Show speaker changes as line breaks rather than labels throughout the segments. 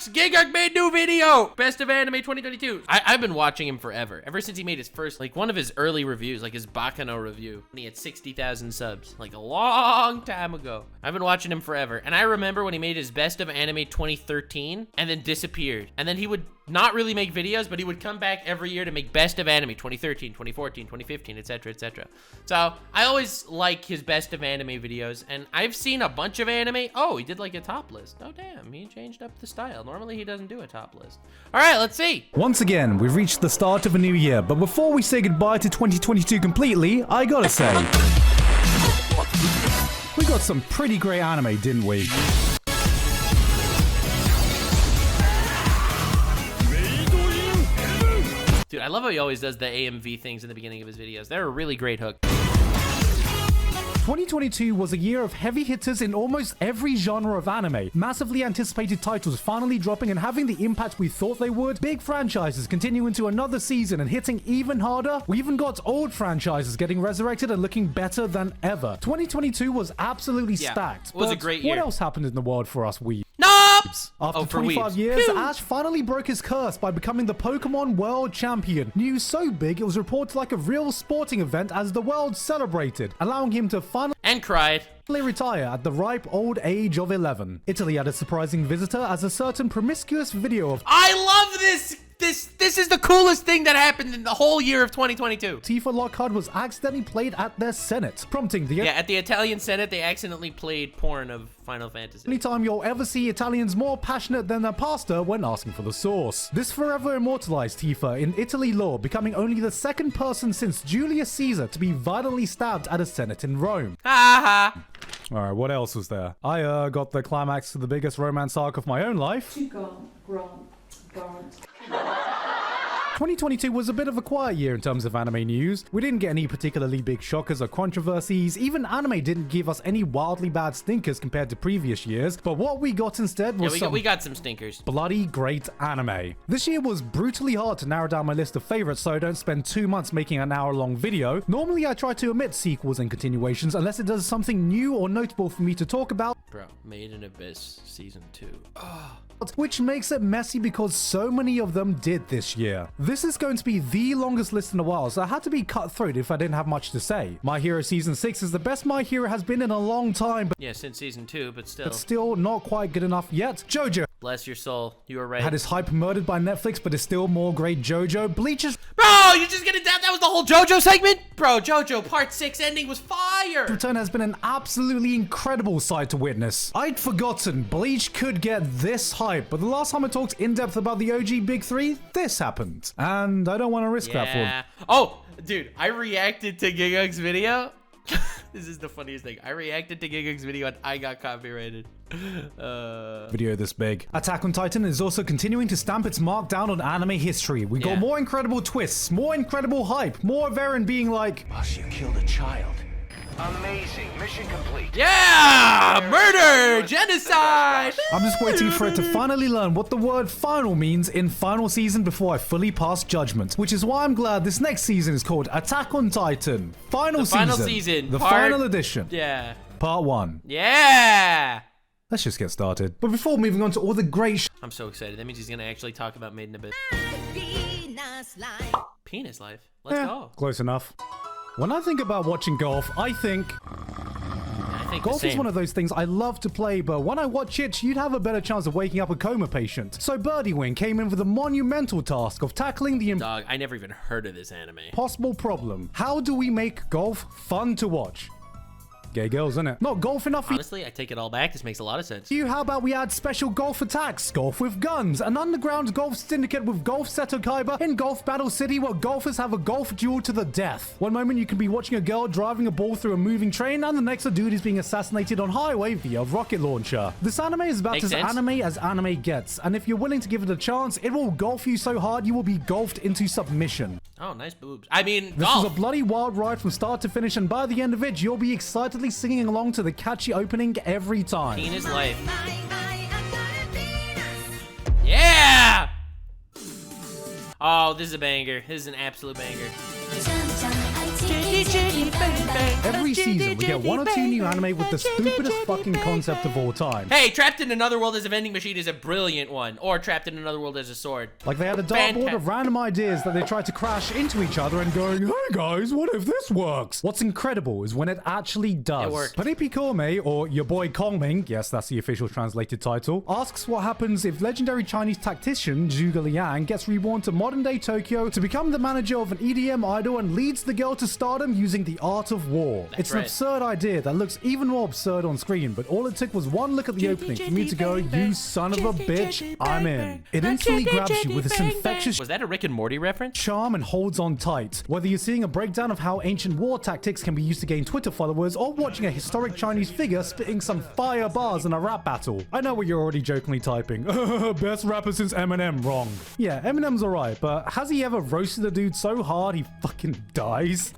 sucks. Gigguk made new video. Best of anime 2022. I've been watching him forever. Ever since he made his first, like one of his early reviews, like his Bakano review. And he had 60,000 subs, like a long time ago. I've been watching him forever. And I remember when he made his best of anime 2013 and then disappeared. And then he would not really make videos, but he would come back every year to make best of anime 2013, 2014, 2015, etc., etc. So I always like his best of anime videos, and I've seen a bunch of anime. Oh, he did like a top list. Oh, damn, he changed up the style. Normally he doesn't do a top list. All right, let's see.
Once again, we've reached the start of a new year, but before we say goodbye to 2022 completely, I gotta say, we got some pretty great anime, didn't we?
Dude, I love how he always does the AMV things in the beginning of his videos. They're a really great hook.
2022 was a year of heavy hitters in almost every genre of anime. Massively anticipated titles finally dropping and having the impact we thought they would. Big franchises continue into another season and hitting even harder. We even got old franchises getting resurrected and looking better than ever. 2022 was absolutely stacked.
It was a great year.
What else happened in the world for us weebs? After 25 years, Ash finally broke his curse by becoming the Pokemon World Champion. News so big, it was reported like a real sporting event as the world celebrated, allowing him to finally retire at the ripe old age of 11. Italy had a surprising visitor as a certain promiscuous video of
I love this! This is the coolest thing that happened in the whole year of 2022.
Tifa Lockhart was accidentally played at their Senate, prompting the
at the Italian Senate, they accidentally played porn of Final Fantasy.
Anytime you'll ever see Italians more passionate than their pastor when asking for the sauce. This forever immortalized Tifa in Italy lore, becoming only the second person since Julius Caesar to be violently stabbed at a Senate in Rome.
Ha ha.
Alright, what else was there? I got the climax to the biggest romance arc of my own life. 2022 was a bit of a quiet year in terms of anime news. We didn't get any particularly big shockers or controversies. Even anime didn't give us any wildly bad stinkers compared to previous years. But what we got instead was
we got some stinkers.
Bloody great anime. This year was brutally hard to narrow down my list of favorites so I don't spend 2 months making an hour-long video. Normally I try to omit sequels and continuations unless it does something new or notable for me to talk about.
Bro, Made in Abyss Season 2.
Which makes it messy because so many of them did this year. This is going to be the longest list in a while, so I had to be cutthroat if I didn't have much to say. My Hero Season 6 is the best My Hero has been in a long time, but
yeah, since Season 2, but
still not quite good enough yet. JoJo.
Bless your soul. You were right.
Had his hype murdered by Netflix, but is still more great JoJo. Bleach is...
Bro, you just gonna doubt that was the whole JoJo segment? Bro, JoJo Part 6 ending was fire!
Return has been an absolutely incredible sight to witness. I'd forgotten Bleach could get this hype, but the last time I talked in depth about the OG Big 3, this happened. And I don't want to risk that for him.
Oh, dude, I reacted to Gigguk's video. This is the funniest thing. I reacted to Gigguk's video and I got copyrighted.
Video this big. Attack on Titan is also continuing to stamp its mark down on anime history. We got more incredible twists, more incredible hype, more of Eren being like,
Boss, you killed a child. Amazing. Mission complete.
Yeah! Murder! Genocide!
I'm just waiting for it to finally learn what the word final means in final season before I fully pass judgment. Which is why I'm glad this next season is called Attack on Titan. Final season. The final edition.
Yeah.
Part 1.
Yeah!
Let's just get started. But before moving on to all the great
I'm so excited. That means he's gonna actually talk about Made in Abyss. Penis life. Let's go.
Close enough. When I think about watching golf, I think golf is one of those things I love to play, but when I watch it, you'd have a better chance of waking up a coma patient. So Birdie came in with the monumental task of tackling the
Dog, I never even heard of this anime.
Impossible problem. How do we make golf fun to watch? Gay girls, innit? Not golf enough.
Honestly, I take it all back. This makes a lot of sense.
How about we add special golf attacks, golf with guns, an underground golf syndicate with Golf Seto Kaiba in Golf Battle City where golfers have a golf duel to the death. One moment you can be watching a girl driving a ball through a moving train, and the next a dude is being assassinated on highway via rocket launcher. This anime is about as anime as anime gets, and if you're willing to give it a chance, it will golf you so hard you will be golfed into submission.
Oh, nice boobs. I mean,
this is a bloody wild ride from start to finish, and by the end of it, you'll be excitedly singing along to the catchy opening every time.
Penis life. Yeah! Oh, this is a banger. This is an absolute banger.
Every season, we get 1 or 2 new anime with the stupidest fucking concept of all time.
Hey, Trapped in Another World as a Vending Machine is a brilliant one. Or Trapped in Another World as a Sword.
Like they had a dartboard of random ideas that they tried to crash into each other and going, hey guys, what if this works? What's incredible is when it actually does.
It worked.
Paripikome, or your boy Kongming, yes, that's the official translated title, asks what happens if legendary Chinese tactician Zhuge Liang gets reborn to modern-day Tokyo to become the manager of an EDM idol and leads the girl to stardom using the art of war. It's an absurd idea that looks even more absurd on screen, but all it took was one look at the opening for me to go, you son of a bitch, I'm in. It instantly grabs you with this infectious
Was that a Rick and Morty reference?
charm and holds on tight. Whether you're seeing a breakdown of how ancient war tactics can be used to gain Twitter followers, or watching a historic Chinese figure spitting some fire bars in a rap battle. I know what you're already jokingly typing. Best rapper since Eminem. Wrong. Yeah, Eminem's alright, but has he ever roasted a dude so hard he fucking dies?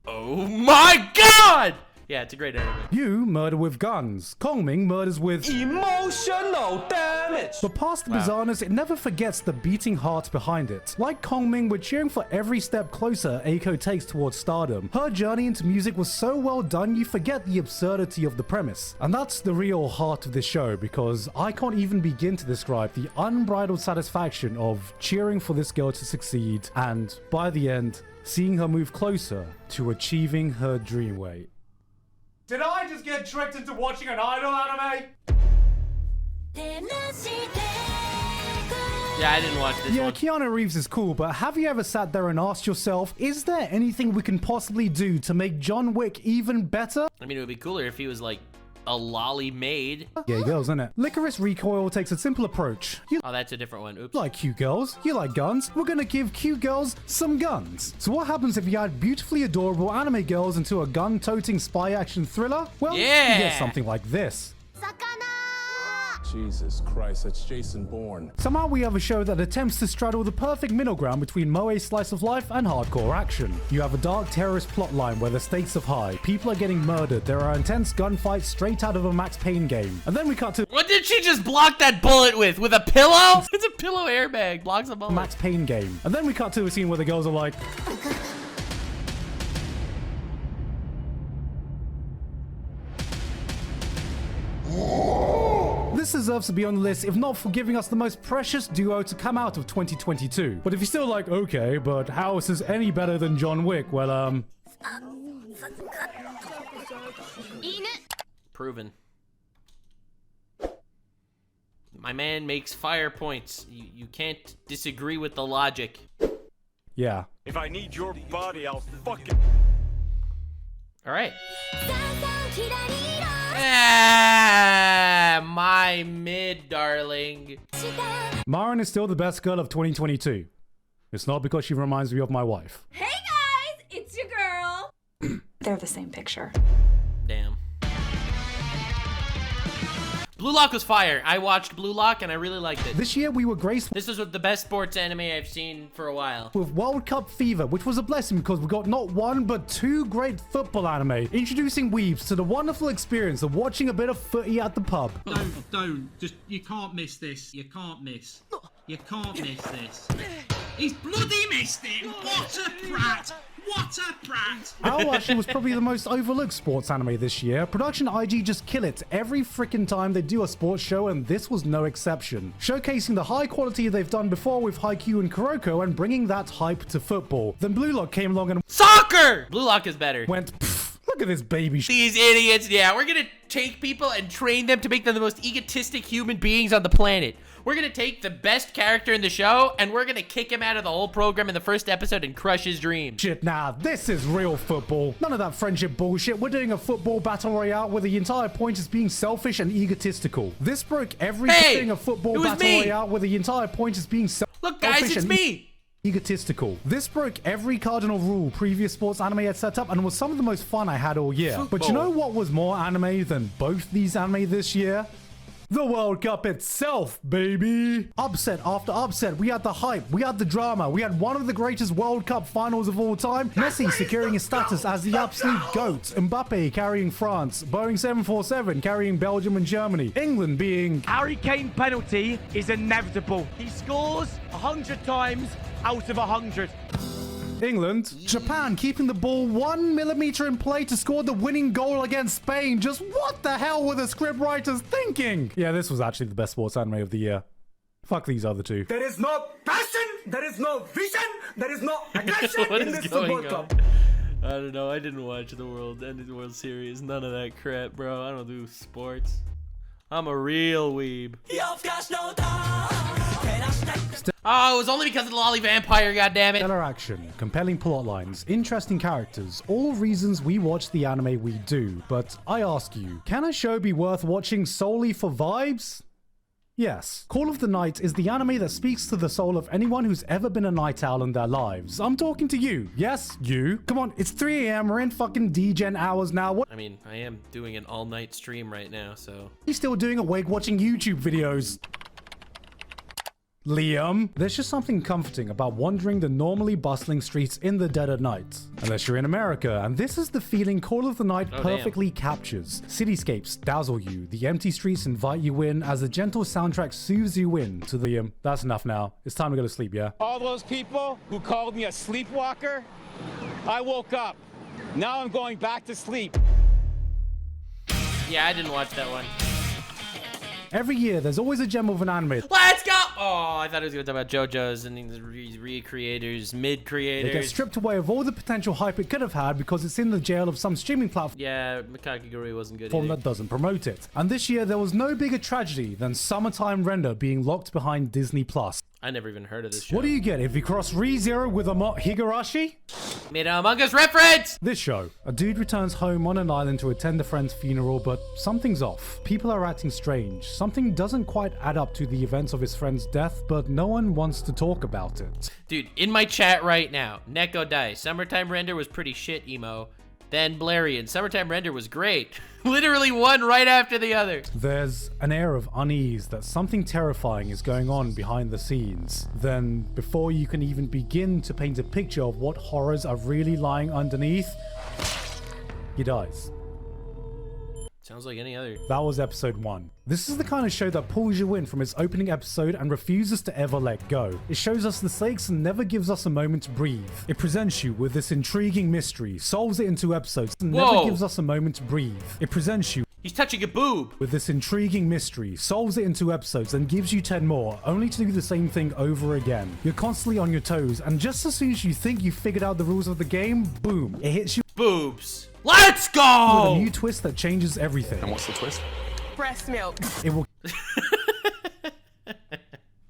Oh my god! Yeah, it's a great anime.
You murder with guns. Kongming murders with
emotional damage.
But past the bizarreness, it never forgets the beating heart behind it. Like Kongming, we're cheering for every step closer Eiko takes towards stardom. Her journey into music was so well done, you forget the absurdity of the premise. And that's the real heart of this show, because I can't even begin to describe the unbridled satisfaction of cheering for this girl to succeed, and by the end, seeing her move closer to achieving her dream weight. Did I just get tricked into watching an idol anime?
Yeah, I didn't watch this
Yeah,
one.
Keanu Reeves is cool, but have you ever sat there and asked yourself, is there anything we can possibly do to make John Wick even better?
I mean, it would be cooler if he was like a lolly maid.
Yeah, he goes, isn't it? Lycoris Recoil takes a simple approach. You
Oh, that's a different one. Oops.
like cute girls, you like guns, we're gonna give cute girls some guns. So what happens if you add beautifully adorable anime girls into a gun-toting spy action thriller? Well, you
Yeah.
get something like this.
Jesus Christ, that's Jason Bourne.
Somehow we have a show that attempts to straddle the perfect middle ground between moe slice of life and hardcore action. You have a dark terrorist plotline where the stakes are high, people are getting murdered, there are intense gunfights straight out of a Max Payne game. And then we cut to
What did she just block that bullet with? With a pillow? It's a pillow airbag. Blocks a bullet.
Max Payne game. And then we cut to a scene where the girls are like, this deserves to be on the list, if not for giving us the most precious duo to come out of 2022. But if you're still like, okay, but how is this any better than John Wick? Well,
Proven. My man makes fire points. You can't disagree with the logic.
yeah.
If I need your body, I'll fucking...
All right. Ah, my mid, darling.
Marin is still the best girl of 2022. It's not because she reminds me of my wife.
Hey guys, it's your girl.
They're the same picture.
Damn. Blue Lock was fire. I watched Blue Lock and I really liked it.
This year we were graced
This is the best sports anime I've seen for a while.
with World Cup fever, which was a blessing because we got not one but 2 great football anime, introducing weebs to the wonderful experience of watching a bit of footy at the pub.
Don't. Just, you can't miss this. You can't miss. You can't miss this. He's bloody missed it. What a prat. What a brat!
Owl actually was probably the most overlooked sports anime this year. Production IG just kill it every freaking time they do a sports show, and this was no exception. Showcasing the high quality they've done before with Haikyuu and Kuroko and bringing that hype to football. Then Blue Lock came along and
Soccer! Blue Lock is better.
went, "Pfft, look at this baby shit.
These idiots, yeah, we're gonna take people and train them to make them the most egotistic human beings on the planet. We're gonna take the best character in the show and we're gonna kick him out of the whole program in the first episode and crush his dreams.
Shit, nah, this is real football. None of that friendship bullshit. We're doing a football battle royale where the entire point is being selfish and egotistical. This broke every
Hey,
thing a football
it was
battle
me.
royale where the entire point is being selfish.
Look, guys, it's me.
Egotistical. This broke every cardinal rule previous sports anime had set up and was some of the most fun I had all year. But you know what was more anime than both these anime this year? The World Cup itself, baby. Upset after upset. We had the hype. We had the drama. We had one of the greatest World Cup finals of all time. Messi securing his status as the absolute GOAT. Mbappe carrying France. Boeing 747 carrying Belgium and Germany. England being...
Harry Kane penalty is inevitable. He scores 100 times out of 100.
England. Japan keeping the ball 1 millimeter in play to score the winning goal against Spain. Just what the hell were the script writers thinking? Yeah, this was actually the best sports anime of the year. Fuck these other two.
There is no passion, there is no vision, there is no aggression in this World Cup.
I don't know. I didn't watch the World Series. None of that crap, bro. I don't do sports. I'm a real weeb. Oh, it was only because of the lolly vampire, goddammit.
Stellar action, compelling plot lines, interesting characters, all reasons we watch the anime we do. But I ask you, can a show be worth watching solely for vibes? Yes. Call of the Night is the anime that speaks to the soul of anyone who's ever been a night owl in their lives. I'm talking to you. Yes, you. Come on, it's 3 a.m. We're in fucking D-Gen hours now. What?
I mean, I am doing an all-night stream right now, so...
Are you still doing awake watching YouTube videos? Liam. There's just something comforting about wandering the normally bustling streets in the dead of night. Unless you're in America, and this is the feeling Call of the Night perfectly captures. Cityscapes dazzle you, the empty streets invite you in as the gentle soundtrack soothes you in to the... Liam, that's enough now. It's time to go to sleep, yeah?
All those people who called me a sleepwalker, I woke up. Now I'm going back to sleep.
Yeah, I didn't watch that one.
Every year, there's always a gem of an anime.
Let's go! Oh, I thought it was going to talk about JoJo's and the recreators, mid-creators.
It gets stripped away of all the potential hype it could have had because it's in the jail of some streaming platform.
Yeah, Kakiguri wasn't good
That doesn't promote it. And this year, there was no bigger tragedy than Summertime Render being locked behind Disney+.
I never even heard of this show.
What do you get if you cross ReZero with a Higurashi?
Made an Among Us reference!
This show, a dude returns home on an island to attend a friend's funeral, but something's off. People are acting strange. Something doesn't quite add up to the events of his friend's death, but no one wants to talk about it.
Dude, in my chat right now, Neko Dice, Summertime Render was pretty shit, emo. Then Blarian, Summertime Render was great. Literally one right after the other.
There's an air of unease that something terrifying is going on behind the scenes. Then, before you can even begin to paint a picture of what horrors are really lying underneath, he dies.
Sounds like any other.
That was episode 1. This is the kind of show that pulls you in from its opening episode and refuses to ever let go. It shows us the stakes and never gives us a moment to breathe. It presents you with this intriguing mystery, solves it in 2 episodes, and never gives us a moment to breathe. It presents you
He's touching a boob.
with this intriguing mystery, solves it in 2 episodes, and gives you 10 more, only to do the same thing over again. You're constantly on your toes, and just as soon as you think you've figured out the rules of the game, boom, it hits you
Boobs. Let's go!
with a new twist that changes everything.
And what's the twist?
Breast milk.
It will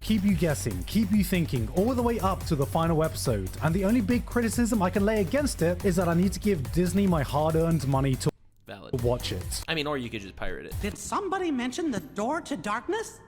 keep you guessing, keep you thinking, all the way up to the final episode. And the only big criticism I can lay against it is that I need to give Disney my hard-earned money to
Valid.
watch it.
I mean, or you could just pirate it.
Did somebody mention the door to darkness?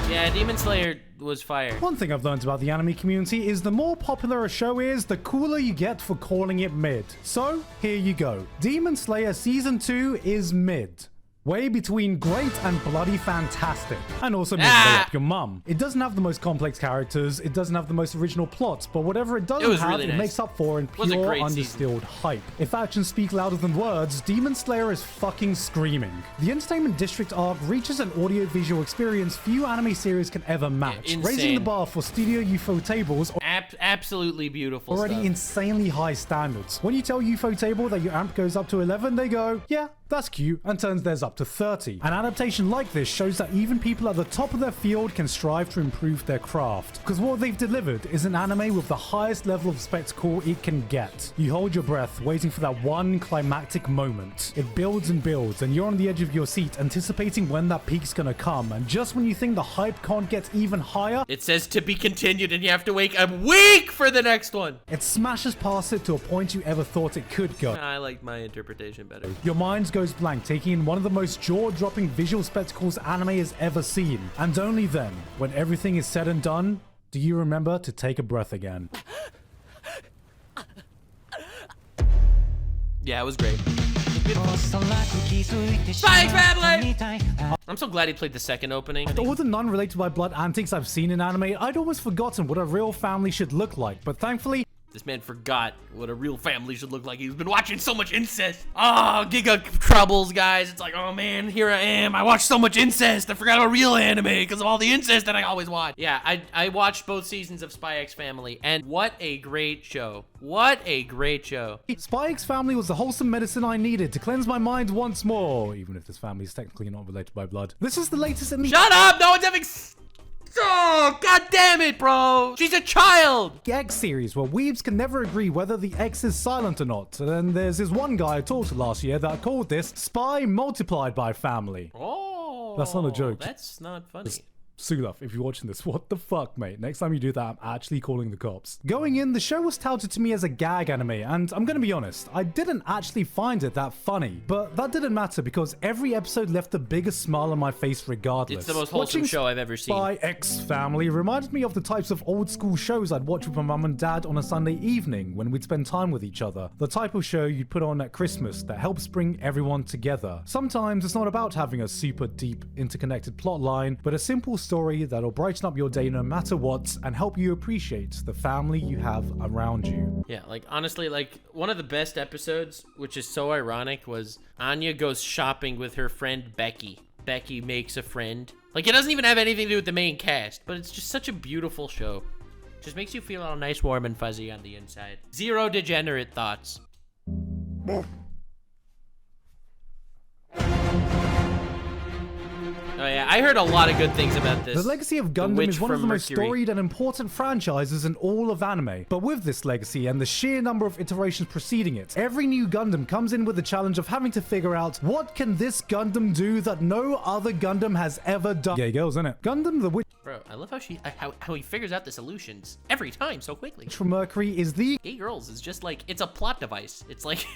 Yeah, Demon Slayer was fire.
One thing I've learned about the anime community is the more popular a show is, the cooler you get for calling it mid. So, here you go. Demon Slayer Season 2 is mid. Way between great and bloody fantastic. And also mid up your mum. It doesn't have the most complex characters, it doesn't have the most original plots, but whatever it does have,
really
it
nice.
makes up for in
Was a
pure
great
undistilled hype. If actions speak louder than words, Demon Slayer is fucking screaming. The Entertainment District arc reaches an audio-visual experience few anime series can ever match,
Yeah,
raising the
insane.
bar for Studio Ufotable
Absolutely beautiful
already
stuff.
insanely high standards. When you tell Ufotable that your amp goes up to 11, they go, yeah, that's cute, and turns theirs up to 30. An adaptation like this shows that even people at the top of their field can strive to improve their craft. Because what they've delivered is an anime with the highest level of spectacle it can get. You hold your breath, waiting for that one climactic moment. It builds and builds, and you're on the edge of your seat, anticipating when that peak's gonna come. And just when you think the hype can't get even higher,
It says to be continued, and you have to wait a week for the next one.
it smashes past it to a point you ever thought it could go.
I like my interpretation better.
Your mind goes blank, taking in one of the most jaw-dropping visual spectacles anime has ever seen. And only then, when everything is said and done, do you remember to take a breath again.
Yeah, it was great. beautiful. Spy X Family! I'm so glad he played the second opening.
After all the non-related by blood antics I've seen in anime, I'd almost forgotten what a real family should look like, but thankfully,
this man forgot what a real family should look like. He's been watching so much incest. Oh, Gigguk troubles, guys. It's like, oh man, here I am. I watched so much incest. I forgot about real anime because of all the incest that I always watch. Yeah, I watched both seasons of Spy X Family, and what a great show. What a great show.
Spy X Family was the wholesome medicine I needed to cleanse my mind once more, even if this family is technically not related by blood. This is the latest in the—
Shut up! No one's having— Oh, god damn it, bro! She's a child!
The X series, where weebs can never agree whether the X is silent or not. And then there's this one guy I talked to last year that called this Spy multiplied by family.
Oh,
that's not a joke.
That's not funny.
Sulaf, if you're watching this, what the fuck, mate? Next time you do that, I'm actually calling the cops. Going in, the show was touted to me as a gag anime, and I'm gonna be honest, I didn't actually find it that funny. But that didn't matter because every episode left the biggest smile on my face regardless.
It's the most wholesome show I've ever seen.
Spy X Family reminded me of the types of old school shows I'd watch with my mum and dad on a Sunday evening when we'd spend time with each other. The type of show you'd put on at Christmas that helps bring everyone together. Sometimes it's not about having a super deep, interconnected plot line, but a simple story that'll brighten up your day no matter what and help you appreciate the family you have around you.
Yeah, like honestly, like one of the best episodes, which is so ironic, was Anya goes shopping with her friend Becky. Becky makes a friend. Like it doesn't even have anything to do with the main cast, but it's just such a beautiful show. Just makes you feel all nice, warm, and fuzzy on the inside. Zero degenerate thoughts. Oh yeah, I heard a lot of good things about this.
The legacy of Gundam is one of the most storied and important franchises in all of anime. But with this legacy and the sheer number of iterations preceding it, every new Gundam comes in with the challenge of having to figure out what can this Gundam do that no other Gundam has ever done. Gay girls, innit? Gundam the Witch—
Bro, I love how he figures out the solutions every time so quickly.
From Mercury is the—
Gay girls is just like, it's a plot device. It's like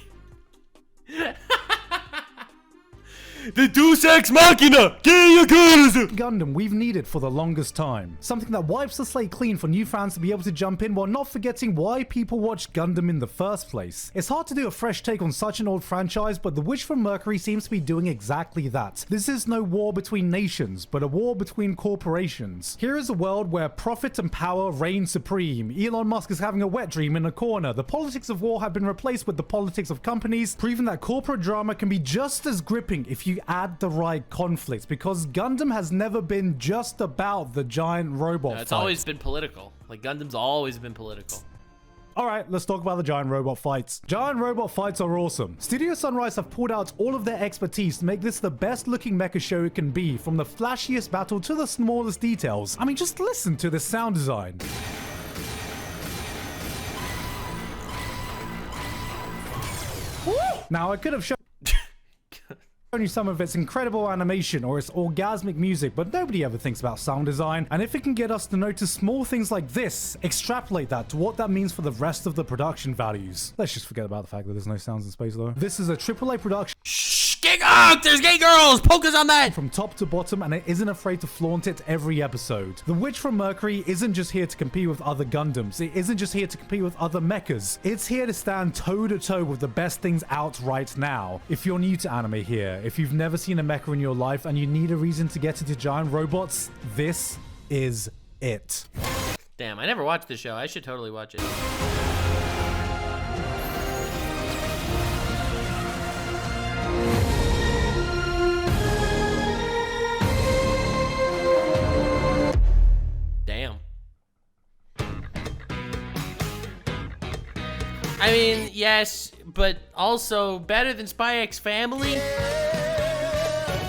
the Deus Ex Machina!
Gundam we've needed for the longest time. Something that wipes the slate clean for new fans to be able to jump in while not forgetting why people watch Gundam in the first place. It's hard to do a fresh take on such an old franchise, but The Witch from Mercury seems to be doing exactly that. This is no war between nations, but a war between corporations. Here is a world where profit and power reign supreme. Elon Musk is having a wet dream in a corner. The politics of war have been replaced with the politics of companies, proving that corporate drama can be just as gripping if you add the right conflicts, because Gundam has never been just about the giant robot
It's
fight.
always been political. Like, Gundam's always been political.
Alright, let's talk about the giant robot fights. Giant robot fights are awesome. Studio Sunrise have pulled out all of their expertise to make this the best looking mecha show it can be, from the flashiest battle to the smallest details. I mean, just listen to the sound design. Now, I could have shown you some of its incredible animation or its orgasmic music, but nobody ever thinks about sound design. And if it can get us to notice small things like this, extrapolate that to what that means for the rest of the production values. Let's just forget about the fact that there's no sounds in space though. This is a AAA production.
Shh, Gigguk! There's gay girls! Focus on that!
From top to bottom, and it isn't afraid to flaunt it every episode. The Witch from Mercury isn't just here to compete with other Gundams. It isn't just here to compete with other mechas. It's here to stand toe to toe with the best things out right now. If you're new to anime here, if you've never seen a mecha in your life and you need a reason to get into giant robots, this is it.
Damn, I never watched this show. I should totally watch it. Damn. I mean, yes, but also better than Spy X Family?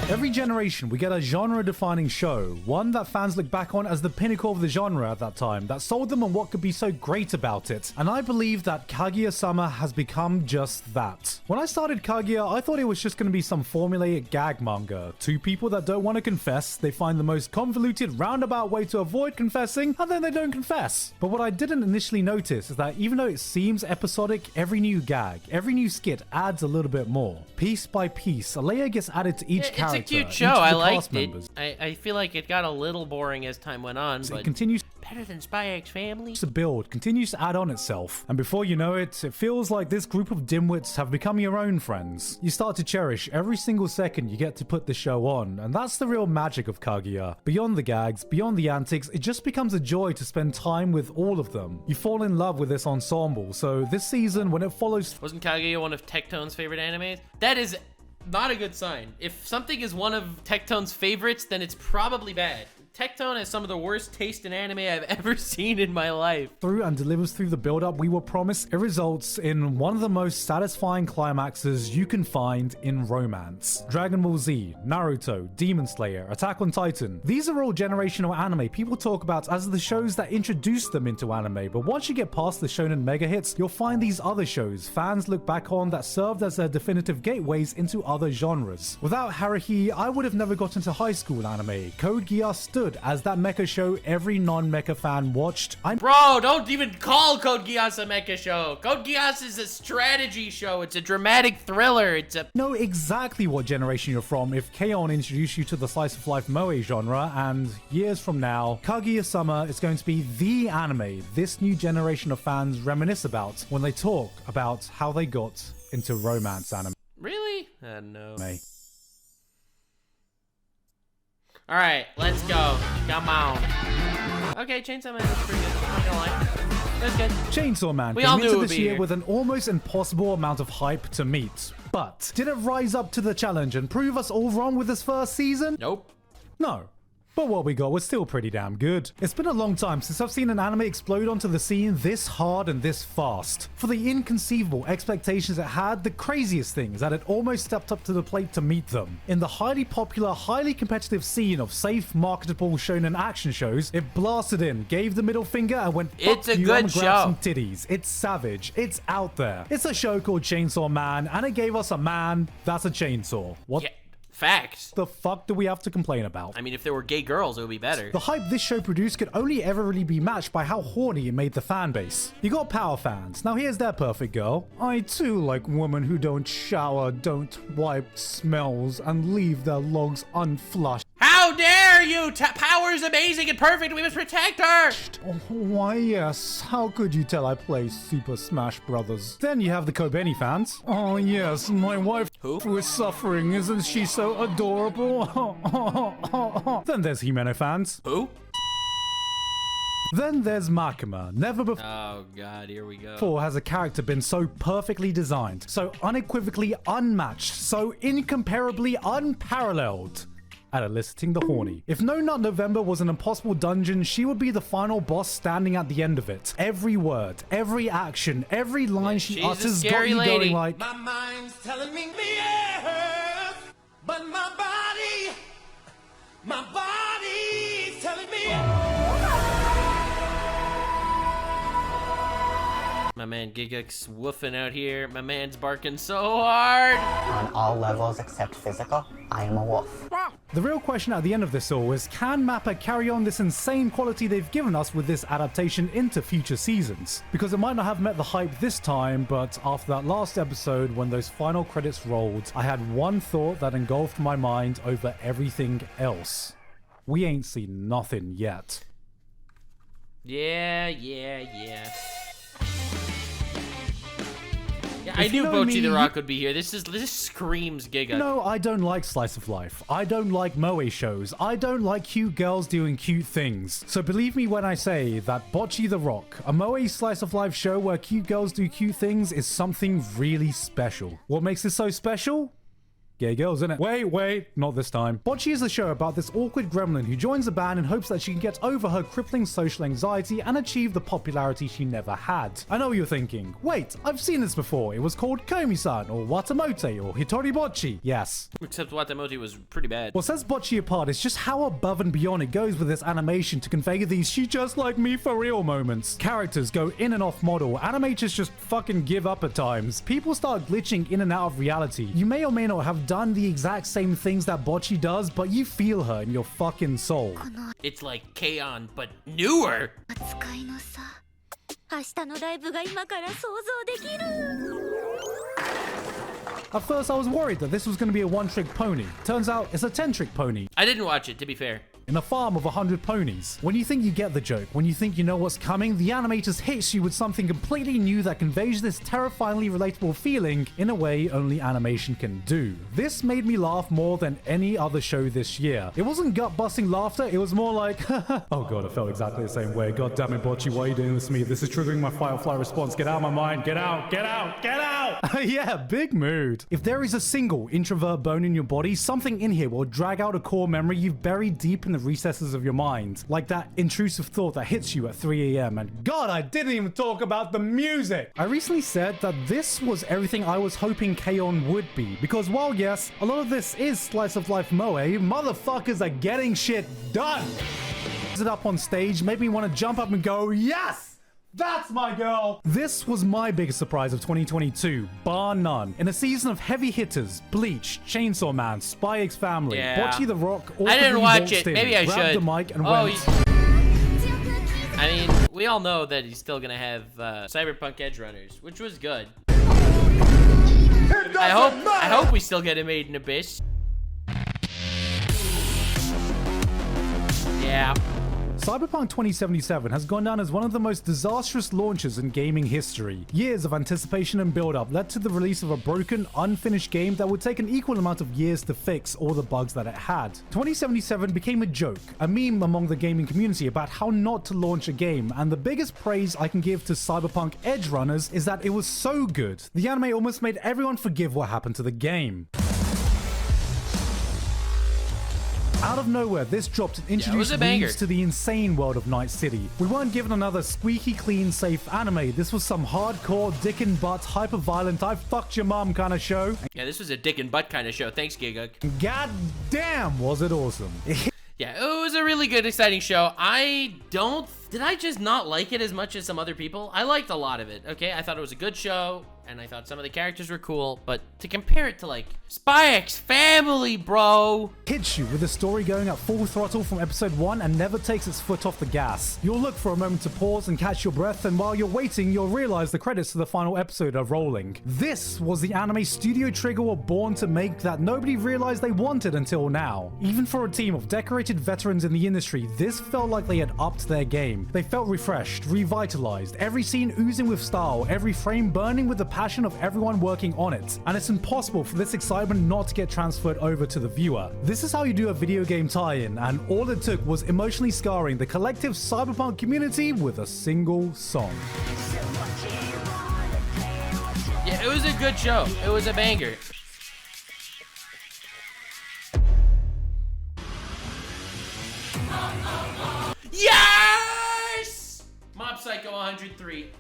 Every generation, we get a genre-defining show, one that fans look back on as the pinnacle of the genre at that time, that sold them on what could be so great about it. And I believe that Kaguya-sama has become just that. When I started Kaguya, I thought it was just going to be some formulaic gag manga. Two people that don't want to confess, they find the most convoluted, roundabout way to avoid confessing, and then they don't confess. But what I didn't initially notice is that even though it seems episodic, every new gag, every new skit adds a little bit more. Piece by piece, a layer gets added to each character.
It's a cute show. I liked it. I feel like it got a little boring as time went on, but
it continues.
Better than Spy X Family.
To build continues to add on itself, and before you know it, it feels like this group of dimwits have become your own friends. You start to cherish every single second you get to put the show on, and that's the real magic of Kaguya. Beyond the gags, beyond the antics, it just becomes a joy to spend time with all of them. You fall in love with this ensemble, so this season, when it follows...
Wasn't Kaguya one of Tectone's favorite animes? That is not a good sign. If something is one of Tectone's favorites, then it's probably bad. Tectone has some of the worst taste in anime I've ever seen in my life.
Through and delivers through the build-up we were promised, it results in one of the most satisfying climaxes you can find in romance. Dragon Ball Z, Naruto, Demon Slayer, Attack on Titan. These are all generational anime people talk about as the shows that introduced them into anime, but once you get past the shonen mega hits, you'll find these other shows fans look back on that served as their definitive gateways into other genres. Without Haruhi, I would have never got into high school anime. Code Geass stood as that mecha show every non-mecha fan watched.
Bro, don't even call Code Geass a mecha show. Code Geass is a strategy show. It's a dramatic thriller.
Know exactly what generation you're from if K-On! Introduced you to the slice of life moe genre, and years from now, Kaguya-sama is going to be the anime this new generation of fans reminisce about when they talk about how they got into romance anime.
Really? No.
May.
Alright, let's go. Come on. Okay, Chainsaw Man was pretty good. I'm not gonna lie. That's good.
Chainsaw Man
We
came
all knew
into
it would
this
be
year
here.
with an almost impossible amount of hype to meet. But did it rise up to the challenge and prove us all wrong with this first season?
Nope.
No. But what we got was still pretty damn good. It's been a long time since I've seen an anime explode onto the scene this hard and this fast. For the inconceivable expectations it had, the craziest thing is that it almost stepped up to the plate to meet them. In the highly popular, highly competitive scene of safe, marketable shonen action shows, it blasted in, gave the middle finger, and went,
It's a
you,
good
I'm
show.
grab some titties. It's savage. It's out there. It's a show called Chainsaw Man, and it gave us a man that's a chainsaw. What?
Yeah, facts.
The fuck do we have to complain about?
I mean, if there were gay girls, it would be better.
The hype this show produced could only ever really be matched by how horny it made the fan base. You got power fans. Now here's their perfect girl. I too like women who don't shower, don't wipe smells, and leave their logs unflushed.
How dare you! Power is amazing and perfect. We must protect her.
Oh, why yes, how could you tell I play Super Smash Brothers? Then you have the Kobeni fans. Oh yes, my wife who is suffering, isn't she so adorable? Then there's Himeno fans.
Who?
Then there's Makima. Never before
Oh god, here we go.
has a character been so perfectly designed, so unequivocally unmatched, so incomparably unparalleled at eliciting the horny. If No Nut November was an impossible dungeon, she would be the final boss standing at the end of it. Every word, every action, every line she
she's a
utters got
scary
you
lady.
going like,
My mind's telling me yes, but my body's telling me
My man Gigguk's woofing out here. My man's barking so hard.
On all levels except physical, I am a wolf.
The real question at the end of this all is, can MAPPA carry on this insane quality they've given us with this adaptation into future seasons? Because it might not have met the hype this time, but after that last episode when those final credits rolled, I had one thought that engulfed my mind over everything else. We ain't seen nothing yet.
Yeah. Yeah, I
If you
knew
know
Bocchi the
me,
Rock would be here. This screams Gigguk.
No, I don't like slice of life. I don't like moe shows. I don't like cute girls doing cute things. So believe me when I say that Bocchi the Rock, a moe slice of life show where cute girls do cute things, is something really special. What makes this so special? Gay girls, innit? Wait, not this time. Bocchi is a show about this awkward gremlin who joins a band in hopes that she can get over her crippling social anxiety and achieve the popularity she never had. I know what you're thinking. Wait, I've seen this before. It was called Komi-san, or Watamote, or Hitori Bocchi. Yes.
Except Watamote was pretty bad.
What sets Bocchi apart is just how above and beyond it goes with this animation to convey these she just like me for real moments. Characters go in and off model. Animators just fucking give up at times. People start glitching in and out of reality. You may or may not have done the exact same things that Bocchi does, but you feel her in your fucking soul.
It's like K-On, but newer.
At first I was worried that this was going to be a one-trick pony. Turns out it's a 10-trick pony.
I didn't watch it, to be fair.
in a farm of 100 ponies. When you think you get the joke, when you think you know what's coming, the animators hits you with something completely new that conveys this terrifyingly relatable feeling in a way only animation can do. This made me laugh more than any other show this year. It wasn't gut-busting laughter, it was more like, oh god, I felt exactly the same way. God damn it, Bocchi, why are you doing this to me? This is triggering my fight or flight response. Get out of my mind. Get out, get out, get out! Yeah, big mood. If there is a single introvert bone in your body, something in here will drag out a core memory you've buried deep in the recesses of your mind. Like that intrusive thought that hits you at 3 a.m. And god, I didn't even talk about the music! I recently said that this was everything I was hoping K-On! Would be, because while yes, a lot of this is slice of life moe, motherfuckers are getting shit done! It up on stage made me want to jump up and go, yes! That's my girl! This was my biggest surprise of 2022, bar none. In a season of heavy hitters, Bleach, Chainsaw Man, Spy X Family, Bocchi the Rock,
I didn't watch it. Maybe I should.
The mic and went.
I mean, we all know that he's still gonna have Cyberpunk Edgerunners, which was good. I hope we still get a Made in Abyss. Yeah.
Cyberpunk 2077 has gone down as one of the most disastrous launches in gaming history. Years of anticipation and build-up led to the release of a broken, unfinished game that would take an equal amount of years to fix all the bugs that it had. 2077 became a joke, a meme among the gaming community about how not to launch a game, and the biggest praise I can give to Cyberpunk Edgerunners is that it was so good. The anime almost made everyone forgive what happened to the game. Out of nowhere, this dropped and introduced reads to the insane world of Night City. We weren't given another squeaky clean, safe anime. This was some hardcore, dick and butt, hyper-violent, I fucked your mom kind of show.
Yeah, this was a dick and butt kind of show. Thanks, Gigguk.
God damn, was it awesome.
Yeah, it was a really good, exciting show. Did I just not like it as much as some other people? I liked a lot of it, okay? I thought it was a good show, and I thought some of the characters were cool, but to compare it to, like, Spy X Family, bro!
Hits you with the story going at full throttle from episode 1 and never takes its foot off the gas. You'll look for a moment to pause and catch your breath, and while you're waiting, you'll realize the credits to the final episode are rolling. This was the anime Studio Trigger were born to make that nobody realized they wanted until now. Even for a team of decorated veterans in the industry, this felt like they had upped their game. They felt refreshed, revitalized, every scene oozing with style, every frame burning with the passion of everyone working on it. And it's impossible for this excitement not to get transferred over to the viewer. This is how you do a video game tie-in, and all it took was emotionally scarring the collective Cyberpunk community with a single song.
Yeah, it was a good show. It was a banger. Yes! Mob Psycho 103.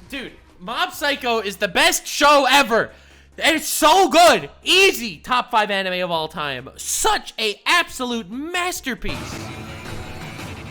Dude, Mob Psycho is the best show ever. And it's so good. Easy top 5 anime of all time. Such a absolute masterpiece.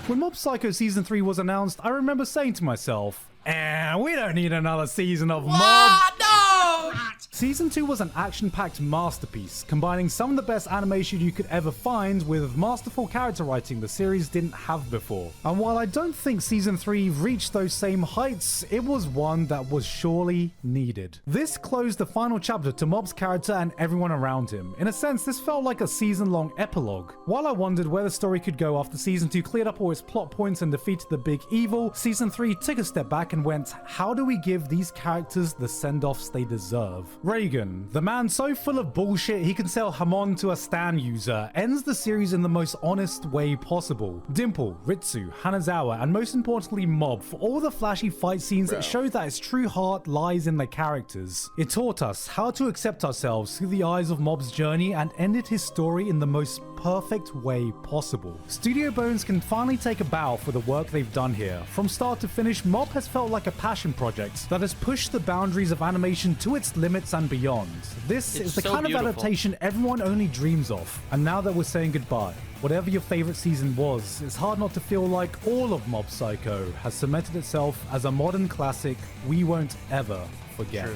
When Mob Psycho Season 3 was announced, I remember saying to myself, we don't need another season of Mob.
No!
Season 2 was an action-packed masterpiece, combining some of the best animation you could ever find with masterful character writing the series didn't have before. And while I don't think Season 3 reached those same heights, it was one that was surely needed. This closed the final chapter to Mob's character and everyone around him. In a sense, this felt like a season-long epilogue. While I wondered where the story could go after Season 2 cleared up all its plot points and defeated the big evil, Season 3 took a step back and went, how do we give these characters the send-offs they deserve? Reagan, the man so full of bullshit he can sell Hamon to a Stan user, ends the series in the most honest way possible. Dimple, Ritsu, Hanazawa, and most importantly Mob, for all the flashy fight scenes, it showed that its true heart lies in the characters. It taught us how to accept ourselves through the eyes of Mob's journey and ended his story in the most perfect way possible. Studio Bones can finally take a bow for the work they've done here. From start to finish, Mob has felt like a passion project that has pushed the boundaries of animation to its limits and beyond. This is the kind of adaptation everyone only dreams of. And now that we're saying goodbye, whatever your favorite season was, it's hard not to feel like all of Mob Psycho has cemented itself as a modern classic we won't ever forget.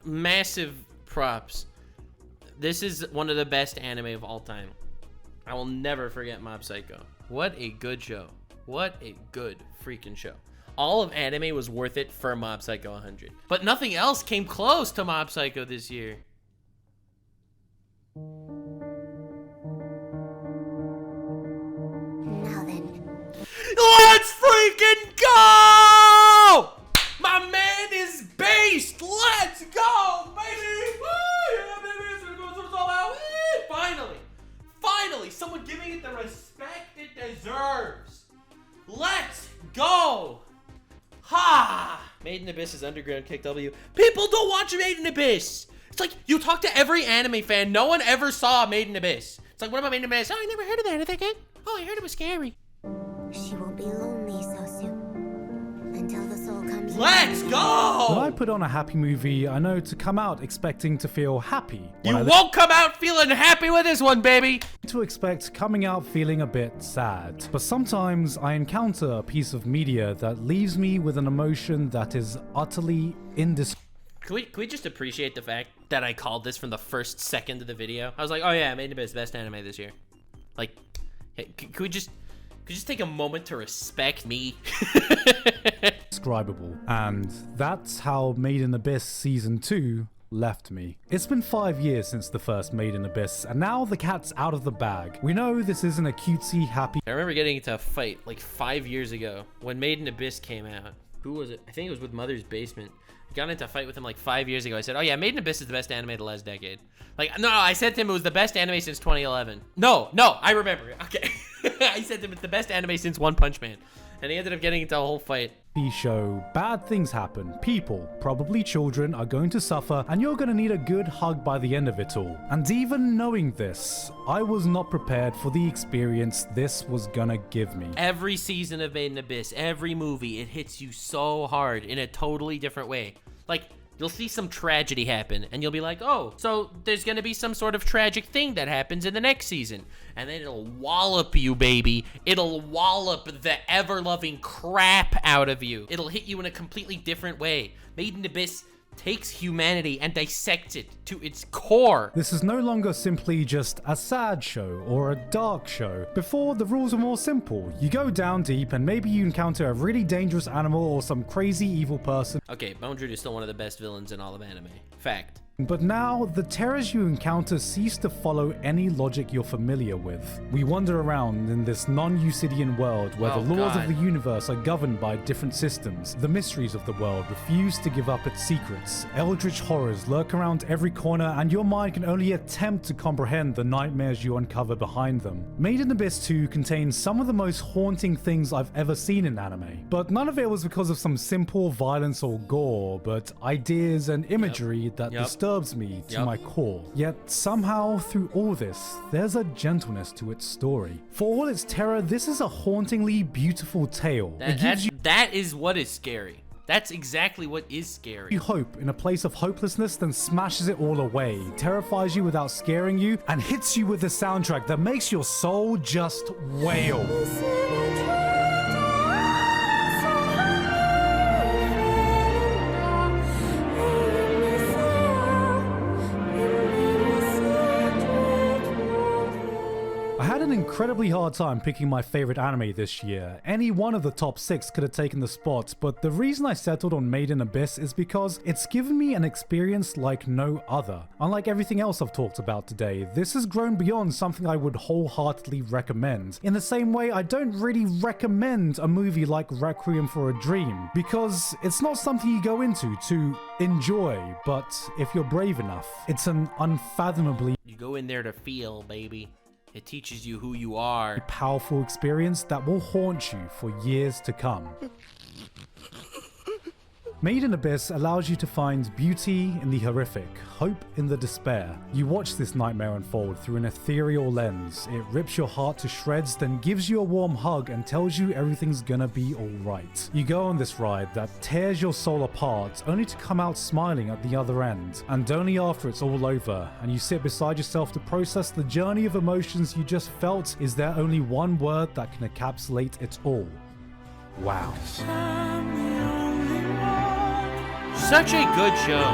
Massive props. This is one of the best anime of all time. I will never forget Mob Psycho. What a good show. What a good freaking show. All of anime was worth it for Mob Psycho 100. But nothing else came close to Mob Psycho this year. freaking go! My man is based. Let's go, baby. Woo! Yeah, baby. Finally, someone giving it the respect it deserves. Let's go. Ha! Made in Abyss is underground kick W. People don't watch Made in Abyss. It's like you talk to every anime fan. No one ever saw Made in Abyss. It's like, what about Made in Abyss? Oh, I never heard of that. Is that good? Oh, I heard it was scary.
She won't be lonely so soon. Until the soul comes.
Let's go!
When I put on a happy movie, I know to come out expecting to feel happy.
You won't come out feeling happy with this one, baby!
To expect coming out feeling a bit sad. But sometimes I encounter a piece of media that leaves me with an emotion that is utterly indescribable.
Can we just appreciate the fact that I called this from the first second of the video? I was like, oh yeah, Made in Abyss, best anime this year. Like, hey, could we just take a moment to respect me?
Indescribable. And that's how Made in Abyss Season 2 left me. It's been 5 years since the first Made in Abyss, and now the cat's out of the bag. We know this isn't a cutesy, happy...
I remember getting into a fight like 5 years ago when Made in Abyss came out. Who was it? I think it was with Mother's Basement. I got into a fight with him like 5 years ago. I said, oh yeah, Made in Abyss is the best anime of the last decade. Like, no, I said to him it was the best anime since 2011. No, I remember. Okay. I said to him it's the best anime since One Punch Man. And he ended up getting into a whole fight.
Show, bad things happen. People, probably children, are going to suffer, and you're going to need a good hug by the end of it all. And even knowing this, I was not prepared for the experience this was gonna give me.
Every season of Made in Abyss, every movie, it hits you so hard in a totally different way. Like, you'll see some tragedy happen, and you'll be like, oh, so there's gonna be some sort of tragic thing that happens in the next season. And then it'll wallop you, baby. It'll wallop the ever-loving crap out of you. It'll hit you in a completely different way. Made in Abyss takes humanity and dissects it to its core.
This is no longer simply just a sad show or a dark show. Before, the rules were more simple. You go down deep and maybe you encounter a really dangerous animal or some crazy evil person.
Okay, Bone Druid is still one of the best villains in all of anime. Fact.
But now, the terrors you encounter cease to follow any logic you're familiar with. We wander around in this non-Euclidean world where the laws of the universe are governed by different systems. The mysteries of the world refuse to give up its secrets. Eldritch horrors lurk around every corner, and your mind can only attempt to comprehend the nightmares you uncover behind them. Made in Abyss 2 contains some of the most haunting things I've ever seen in anime. But none of it was because of some simple violence or gore, but ideas and imagery that disturbs me to my core. Yet somehow through all this, there's a gentleness to its story. For all its terror, this is a hauntingly beautiful tale.
That is what is scary. That's exactly what is scary.
You hope in a place of hopelessness, then smashes it all away, terrifies you without scaring you, and hits you with a soundtrack that makes your soul just wail. I had an incredibly hard time picking my favorite anime this year. Any one of the top 6 could have taken the spot, but the reason I settled on Made in Abyss is because it's given me an experience like no other. Unlike everything else I've talked about today, this has grown beyond something I would wholeheartedly recommend. In the same way, I don't really recommend a movie like Requiem for a Dream, because it's not something you go into to enjoy, but if you're brave enough, it's an unfathomably...
You go in there to feel, baby. It teaches you who you are.
Powerful experience that will haunt you for years to come. Made in Abyss allows you to find beauty in the horrific, hope in the despair. You watch this nightmare unfold through an ethereal lens. It rips your heart to shreds, then gives you a warm hug and tells you everything's gonna be alright. You go on this ride that tears your soul apart, only to come out smiling at the other end. And only after it's all over, and you sit beside yourself to process the journey of emotions you just felt, is there only one word that can encapsulate it all. Wow.
Such a good show.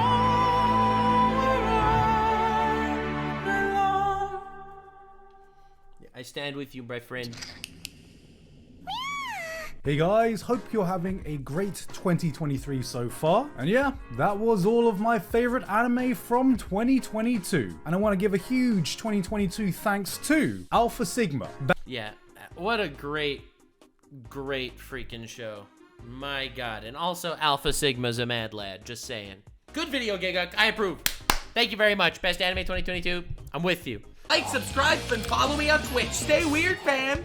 I stand with you, my friend.
Hey guys, hope you're having a great 2023 so far. And yeah, that was all of my favorite anime from 2022. And I want to give a huge 2022 thanks to Alpha Sigma.
Yeah, what a great Great freaking show. My God. And also Alpha Sigma's a mad lad. Just saying. Good video, Gigguk. I approve. Thank you very much. Best Anime 2022. I'm with you.
Like, subscribe, and follow me on Twitch. Stay weird, fam.